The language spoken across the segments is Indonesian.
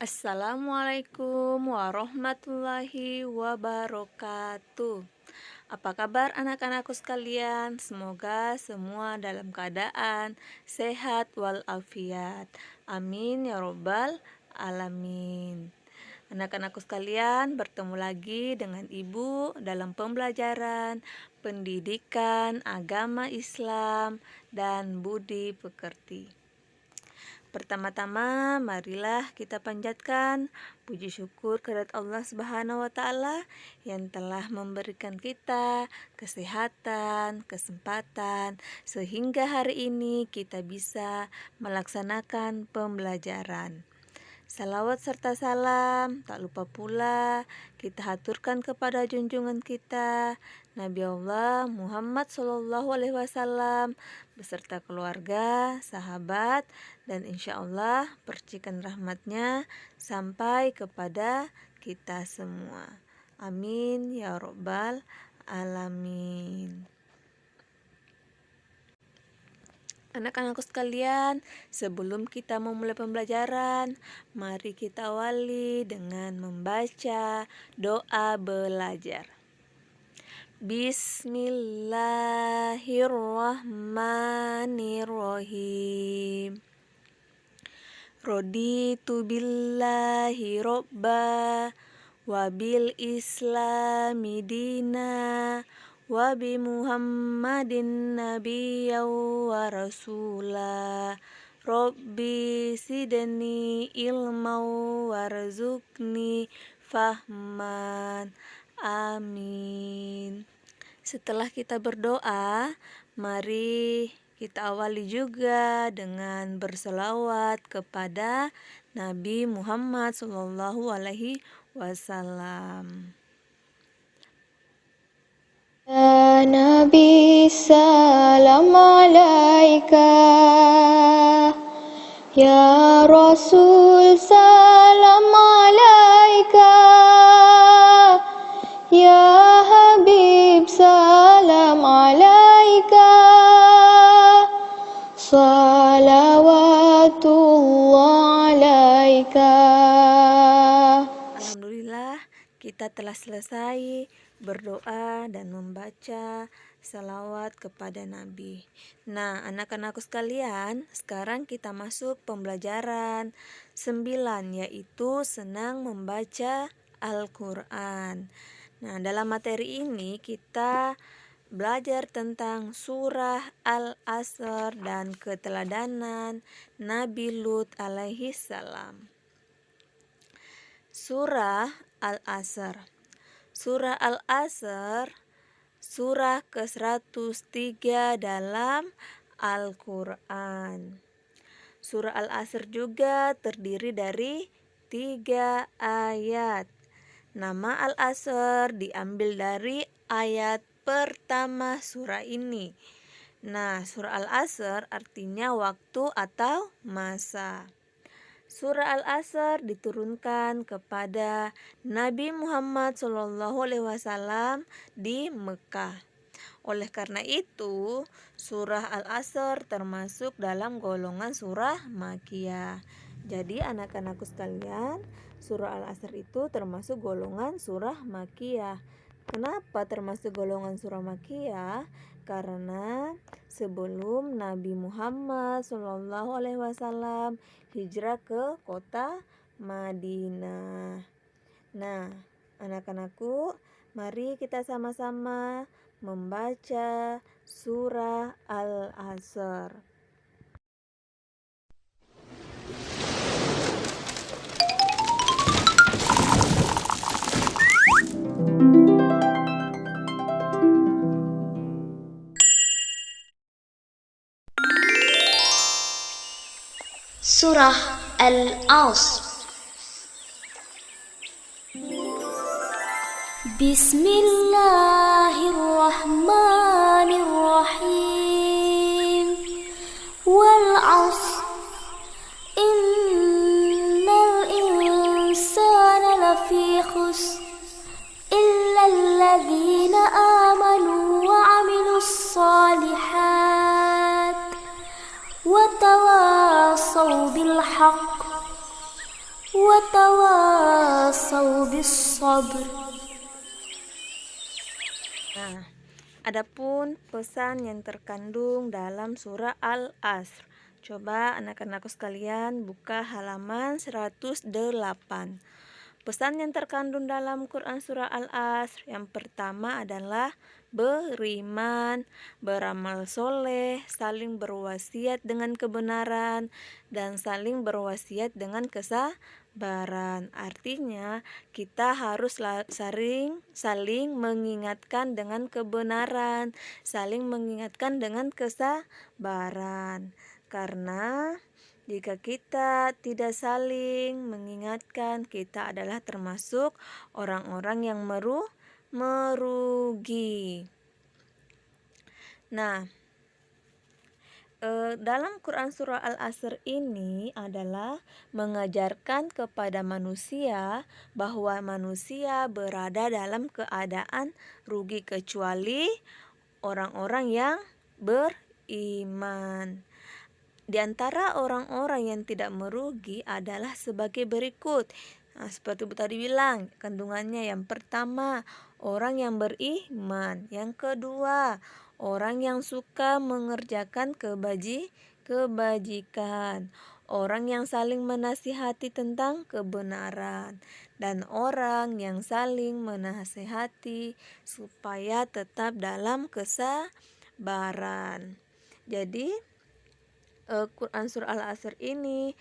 Assalamualaikum warahmatullahi wabarakatuh. Apa kabar anak-anakku sekalian? Semoga semua dalam keadaan sehat walafiat. Amin ya robbal alamin. Anak-anakku sekalian, bertemu lagi dengan Ibu dalam pembelajaran pendidikan agama Islam dan budi pekerti. Pertama-tama, marilah kita panjatkan puji syukur kehadirat Allah Subhanahu wa taala yang telah memberikan kita kesehatan, kesempatan sehingga hari ini kita bisa melaksanakan pembelajaran. Salawat serta salam, tak lupa pula kita haturkan kepada junjungan kita Nabi Allah Muhammad SAW beserta keluarga, sahabat, dan insya Allah percikan rahmatnya sampai kepada kita semua. Amin ya robbal alamin. Anak-anakku sekalian, sebelum kita memulai pembelajaran, mari kita awali dengan membaca doa belajar. Bismillahirrahmanirrahim. Raditu billahi robba wabil islami dina wa bi Muhammadin nabiyyan wa rasula. Rabbi sidni ilman warzuqni fahman. Amin. Setelah kita berdoa, mari kita awali juga dengan berselawat kepada Nabi Muhammad SAW. Ya Nabi salam alaika, Ya Rasul salam alaika, Ya Habib salam alaika, salawatullah alaika. Alhamdulillah, kita telah selesai berdoa dan membaca salawat kepada Nabi. Nah, anak-anakku sekalian, sekarang kita masuk pembelajaran 9, yaitu senang membaca Al-Quran. Nah, dalam materi ini kita belajar tentang surah Al-Asr dan keteladanan Nabi Lut alaihi salam. Surah Al-Asr. Surah Al-Asr, surah ke-103 dalam Al-Quran. Surah Al-Asr juga terdiri dari 3 ayat. Nama Al-Asr diambil dari ayat pertama surah ini. Nah, surah Al-Asr artinya waktu atau masa. Surah Al-Asr diturunkan kepada Nabi Muhammad SAW di Mekah. Oleh karena itu, surah Al-Asr termasuk dalam golongan surah Makkiyah. Jadi anak-anakku sekalian, surah Al-Asr itu termasuk golongan surah Makkiyah. Kenapa termasuk golongan surah Makkiyah? Karena sebelum Nabi Muhammad SAW hijrah ke kota Madinah. Nah, anak-anakku, mari kita sama-sama membaca surah Al-Asr. Surah Al-Asr. Bismillahirrahmanirrahim. Wal 'asr. Innal insana lafi khusr. Illa alladhina amanu wa 'amilus salihat. Wa tawasaw bil haqq wa وتواصوا بالصبر. Nah, adapun pesan yang terkandung dalam surah Al-Asr. Coba anak-anakku sekalian buka halaman 108. Pesan yang terkandung dalam Quran surah Al-Asr yang pertama adalah beriman, beramal soleh, saling berwasiat dengan kebenaran, dan saling berwasiat dengan kesabaran. Artinya kita harus saling mengingatkan dengan kebenaran, saling mengingatkan dengan kesabaran. Karena jika kita tidak saling mengingatkan, kita adalah termasuk orang-orang yang merugi. Nah, dalam Quran surah Al-Asr ini adalah mengajarkan kepada manusia bahwa manusia berada dalam keadaan rugi kecuali orang-orang yang beriman. Di antara orang-orang yang tidak merugi adalah sebagai berikut. Nah, seperti Bu tadi bilang, kandungannya yang pertama, orang yang beriman. Yang kedua, orang yang suka mengerjakan kebajikan. Orang yang saling menasihati tentang kebenaran. Dan orang yang saling menasihati supaya tetap dalam kesabaran. Jadi, Quran surah Al-Asr ini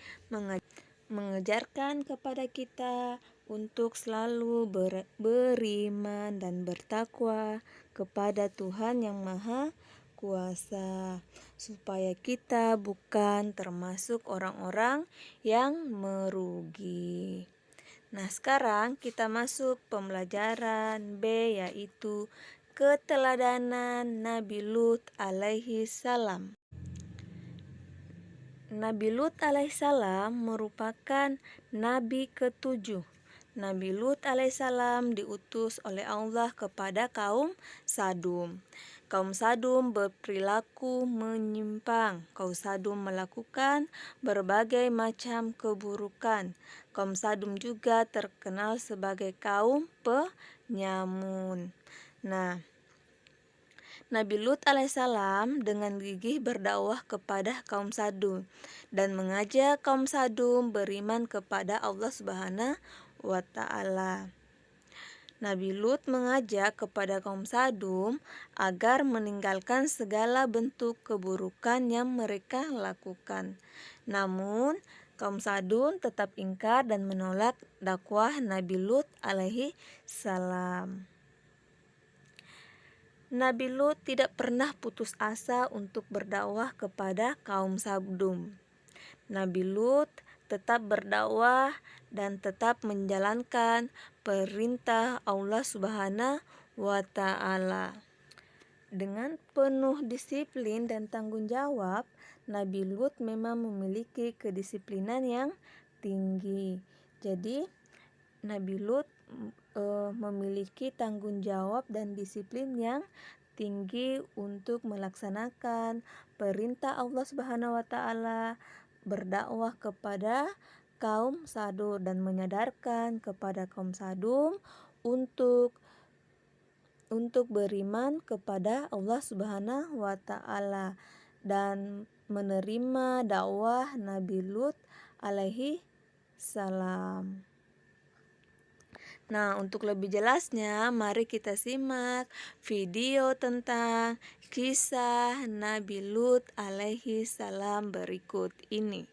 mengajarkan kepada kita untuk selalu beriman dan bertakwa kepada Tuhan yang Maha Kuasa, supaya kita bukan termasuk orang-orang yang merugi. Nah, sekarang kita masuk pembelajaran B, yaitu keteladanan Nabi Lut alaihi salam. Nabi Lut alaihissalam merupakan nabi ke-7. Nabi Lut alaihissalam diutus oleh Allah kepada kaum Sadum. Kaum Sadum berperilaku menyimpang. Kaum Sadum melakukan berbagai macam keburukan. Kaum Sadum juga terkenal sebagai kaum penyamun. Nah, Nabi Lut alaihissalam dengan gigih berdakwah kepada kaum Sadum dan mengajak kaum Sadum beriman kepada Allah Subhanahu wa Ta'ala. Nabi Lut mengajak kepada kaum Sadum agar meninggalkan segala bentuk keburukan yang mereka lakukan. Namun, kaum Sadum tetap ingkar dan menolak dakwah Nabi Lut alaihi salam. Nabi Lut tidak pernah putus asa untuk berdakwah kepada kaum Sadum. Nabi Lut tetap berdakwah dan tetap menjalankan perintah Allah Subhanahu wa Ta'ala. Dengan penuh disiplin dan tanggung jawab, Nabi Lut memang memiliki kedisiplinan yang tinggi. Jadi, Nabi Lut memiliki tanggung jawab dan disiplin yang tinggi untuk melaksanakan perintah Allah Subhanahu wa Ta'ala, berdakwah kepada kaum Sadum dan menyadarkan kepada kaum Sadum untuk beriman kepada Allah Subhanahu wa Ta'ala dan menerima dakwah Nabi Lut alaihi salam. Nah, untuk lebih jelasnya, mari kita simak video tentang kisah Nabi Lut alaihi salam berikut ini.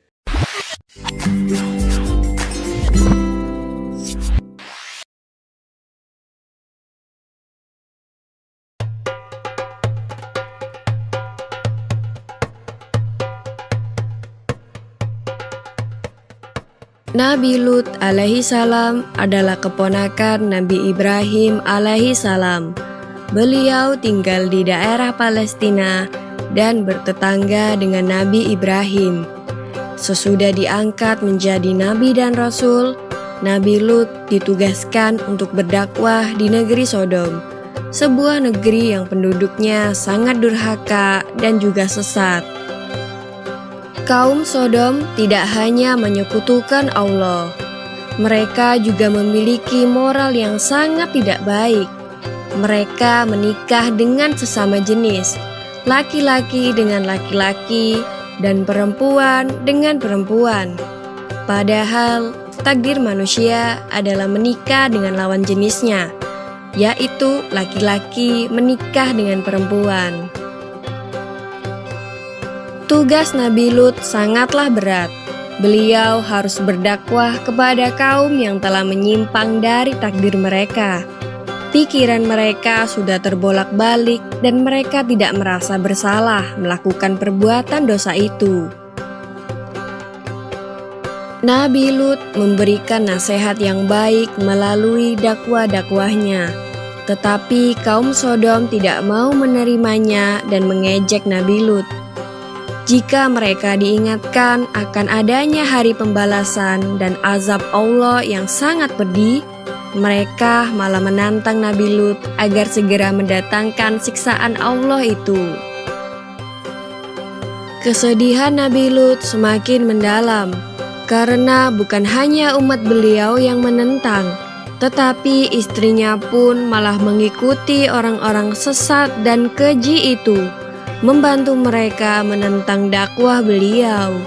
Nabi Lut alaihi salam adalah keponakan Nabi Ibrahim alaihi salam. Beliau tinggal di daerah Palestina dan bertetangga dengan Nabi Ibrahim. Sesudah diangkat menjadi nabi dan rasul, Nabi Lut ditugaskan untuk berdakwah di negeri Sodom, sebuah negeri yang penduduknya sangat durhaka dan juga sesat. Kaum Sodom tidak hanya menyekutukan Allah, Mereka juga memiliki moral yang sangat tidak baik. Mereka menikah dengan sesama jenis, laki-laki dengan laki-laki, dan perempuan dengan perempuan. Padahal takdir manusia adalah menikah dengan lawan jenisnya, yaitu laki-laki menikah dengan perempuan. Tugas Nabi Lut sangatlah berat. Beliau harus berdakwah kepada kaum yang telah menyimpang dari takdir mereka. Pikiran mereka sudah terbolak-balik dan mereka tidak merasa bersalah melakukan perbuatan dosa itu. Nabi Lut memberikan nasihat yang baik melalui dakwah-dakwahnya. Tetapi kaum Sodom tidak mau menerimanya dan mengejek Nabi Lut. Jika mereka diingatkan akan adanya hari pembalasan dan azab Allah yang sangat pedih, mereka malah menantang Nabi Lut agar segera mendatangkan siksaan Allah itu. Kesedihan Nabi Lut semakin mendalam, karena bukan hanya umat beliau yang menentang, tetapi istrinya pun malah mengikuti orang-orang sesat dan keji itu, membantu mereka menentang dakwah beliau.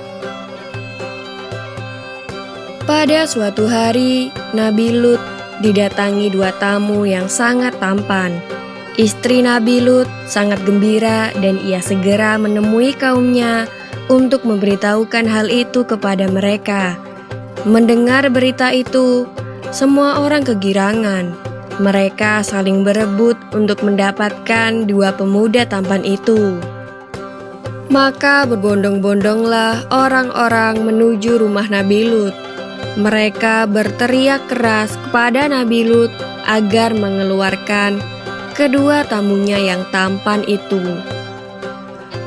Pada suatu hari, Nabi Lut didatangi dua tamu yang sangat tampan. Istri Nabi Lut sangat gembira dan ia segera menemui kaumnya untuk memberitahukan hal itu kepada mereka. Mendengar berita itu, semua orang kegirangan. Mereka saling berebut untuk mendapatkan dua pemuda tampan itu. Maka berbondong-bondonglah orang-orang menuju rumah Nabi Lut. Mereka berteriak keras kepada Nabi Lut agar mengeluarkan kedua tamunya yang tampan itu.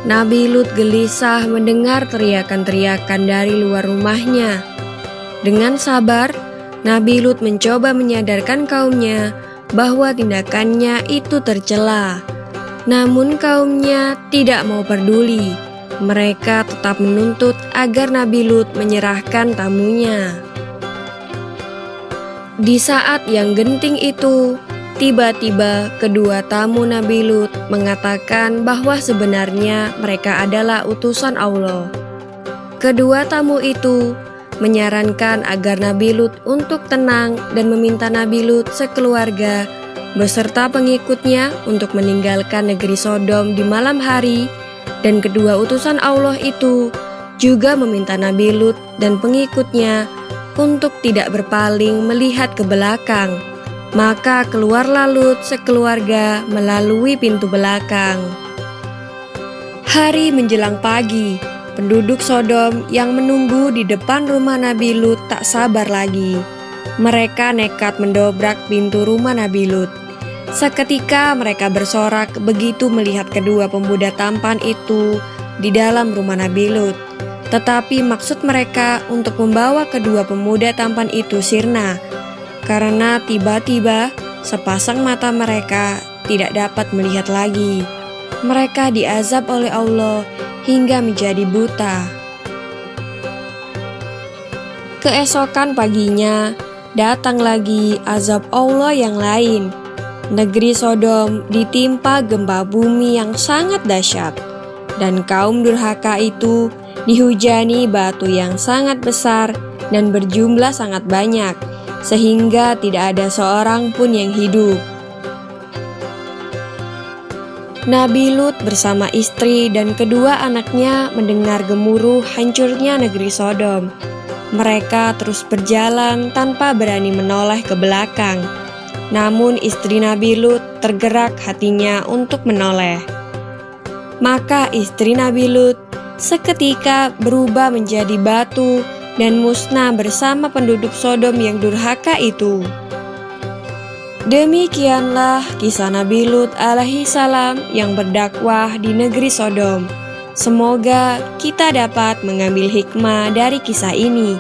Nabi Lut gelisah mendengar teriakan-teriakan dari luar rumahnya. Dengan sabar, Nabi Lut mencoba menyadarkan kaumnya bahwa tindakannya itu tercela. Namun kaumnya tidak mau peduli. Mereka tetap menuntut agar Nabi Lut menyerahkan tamunya. Di saat yang genting itu, tiba-tiba kedua tamu Nabi Lut mengatakan bahwa sebenarnya mereka adalah utusan Allah. Kedua tamu itu menyarankan agar Nabi Lut untuk tenang dan meminta Nabi Lut sekeluarga beserta pengikutnya untuk meninggalkan negeri Sodom di malam hari, dan kedua utusan Allah itu juga meminta Nabi Lut dan pengikutnya untuk tidak berpaling melihat ke belakang. Maka keluarlah Lut sekeluarga melalui pintu belakang. Hari menjelang pagi, penduduk Sodom yang menunggu di depan rumah Nabi Lut tak sabar lagi. Mereka nekat mendobrak pintu rumah Nabi Lut. Seketika mereka bersorak begitu melihat kedua pemuda tampan itu di dalam rumah Nabi Lut. Tetapi maksud mereka untuk membawa kedua pemuda tampan itu sirna, karena tiba-tiba sepasang mata mereka tidak dapat melihat lagi. Mereka diazab oleh Allah hingga menjadi buta. Keesokan paginya, datang lagi azab Allah yang lain. Negeri Sodom ditimpa gempa bumi yang sangat dahsyat, dan kaum durhaka itu dihujani batu yang sangat besar dan berjumlah sangat banyak, sehingga tidak ada seorang pun yang hidup. Nabi Lut bersama istri dan kedua anaknya mendengar gemuruh hancurnya negeri Sodom. Mereka terus berjalan tanpa berani menoleh ke belakang. Namun istri Nabi Lut tergerak hatinya untuk menoleh. Maka istri Nabi Lut seketika berubah menjadi batu dan musnah bersama penduduk Sodom yang durhaka itu. Demikianlah kisah Nabi Lut alaihi salam yang berdakwah di negeri Sodom. Semoga kita dapat mengambil hikmah dari kisah ini,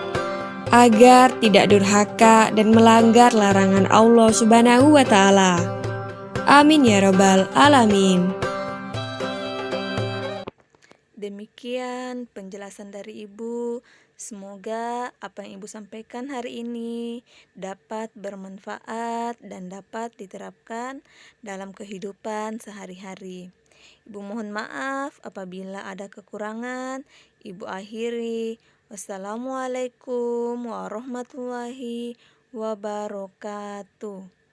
agar tidak durhaka dan melanggar larangan Allah Subhanahu wa Ta'ala. Amin ya Rabbal 'Alamin. Demikian penjelasan dari Ibu. Semoga apa yang Ibu sampaikan hari ini dapat bermanfaat dan dapat diterapkan dalam kehidupan sehari-hari. Ibu mohon maaf apabila ada kekurangan. Ibu akhiri. Wassalamualaikum warahmatullahi wabarakatuh.